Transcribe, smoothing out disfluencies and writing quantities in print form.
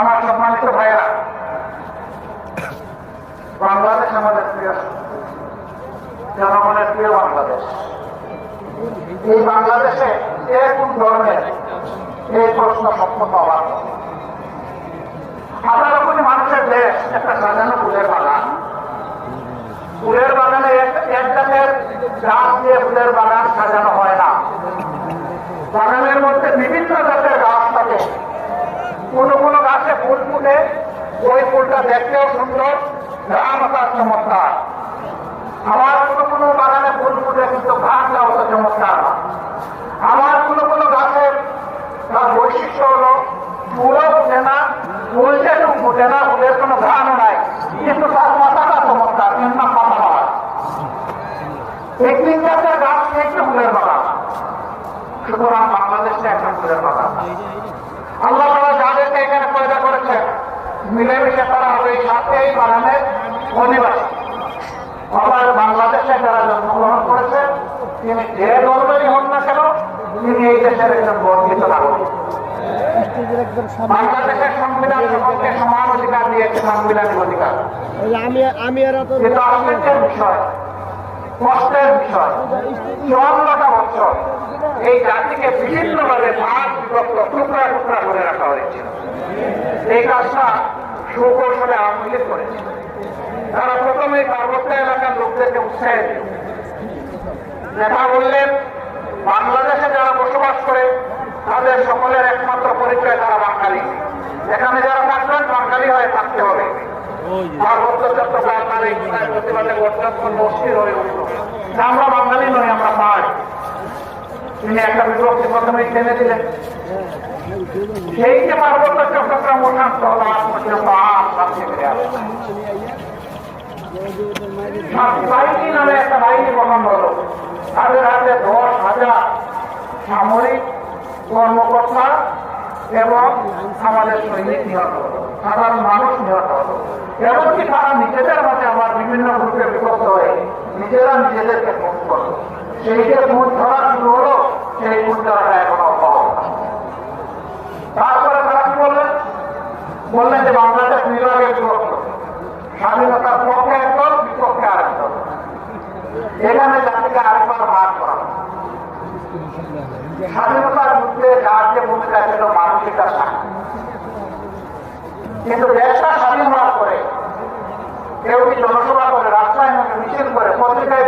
আমার সম্মানিত ভাইয়েরা, বাংলাদেশ আমাদের প্রিয় জনগণের প্রিয় বাংলাদেশ। এই বাংলাদেশে কে কোন ধরনের এই প্রশ্ন সম্পূর্ণ অবাক। 18 কোটি মানুষের দেশ একটা সাজানো ফুলের বাগান। ফুলের বাগানে এক জাতের গাছ দিয়ে ফুলের বাগান সাজানো হয় না। বাগানের মধ্যে বিভিন্ন জাতের গাছ থাকে। কোনো কোনো গাছে ফুল ফুটে, ওই ফুলটা দেখতেও সুন্দর, ঘ্রাণ আসার চমৎকার। আবার কোনো কোনো বাগানে ফুল ফুটে কিন্তু ঘ্রাণটা অত চমৎকার না। আবার কোনো কোনো গাছের তার বৈশিষ্ট্য হলো ফুলও ফুটে না, ফুল যেটু ফুটে না, ফুলের কোনো ঘ্রাণও নাই, কিন্তু তার পাতাটা চমৎকার, কিন্তু পাতা বাগান। এই তিন জাতের গাছ নিয়ে একটা ফুলের বাগান। সুতরাং বাংলাদেশে একটা ফুলের বাগান। আল্লাহ তাআলা যাদেরকে এখানে পয়দা করেছেন, মিলেমিশে তারা হবে এই সাথে এই বাগানের অধিবাসী। আবার বাংলাদেশে যারা জন্মগ্রহণ করেছে, তিনি যে ধর্মেরই হন না কেন, তিনি এই দেশের একজন বর্ধিত নাগরিক। বাংলাদেশের সংবিধান সকলকে সমান অধিকার দিয়েছে, সাংবিধানিক অধিকার। কিন্তু আশ্চর্যের বিষয়, কষ্টের বিষয়, 54টা বছর এই জাতিকে বিভিন্নভাবে ভাগ বিভক্ত টুকরা টুকরা করে রাখা হয়েছিল। এই কাজটা সুকৌশলে আওয়ামী লীগ করেছে। তারা প্রথমে পার্বত্য এলাকার লোকদেরকে উৎসাহিত নেতা বললেন, বাংলাদেশে যারা বসবাস করে তাদের সকলের একমাত্র পরিচয় তারা বাঙালি। এখানে যারা থাকবেন বাঙালি হয়ে থাকতে হবে। পার্বত্য চট্টগ্রাম প্রতিবাদে গঠন অস্থির হয়ে উঠল। আমরা বাঙালি নই, আমরা পাই। তিনি একটা বিভক্তি প্রথমে টেনে দিলেন। সেই যে পার্বত্য চট্টগ্রাম উন্নত হল আজ পর্যন্ত বাহিনী নামে একটা বাহিনী গঠন হল। তাদের হাতে 10,000 সামরিক কর্মকর্তা এবং আমাদের সৈনিক নিহত হল, সাধারণ মানুষ নিহত হল। এমনকি তারা নিজেদের মাঝে আবার বিভিন্ন গ্রুপে বিভক্ত হয়ে নিজেরা নিজেদেরকে খুন করল। সেই যে খুন ধরা শুরু হলো, সেই খুন ধরাটা এখনো অব্যাহত। তারপরে তারা কি বললেন যে বাংলাদেশ বিভাগের বিভক্ত, স্বাধীনতার পক্ষে একদল, বিপক্ষে আরেকদল। এখানে জাতিকে আরেকবার ভাগ করা। স্বাধীনতার যুদ্ধে যার যে ভূমিকা ছিল মানসিকতার সাক্ষী, কিন্তু দেশটা স্বাধীন হওয়ার পরে কেউ কি জনসভা করে, রাস্তায় মিছিল করে, পত্রিকায়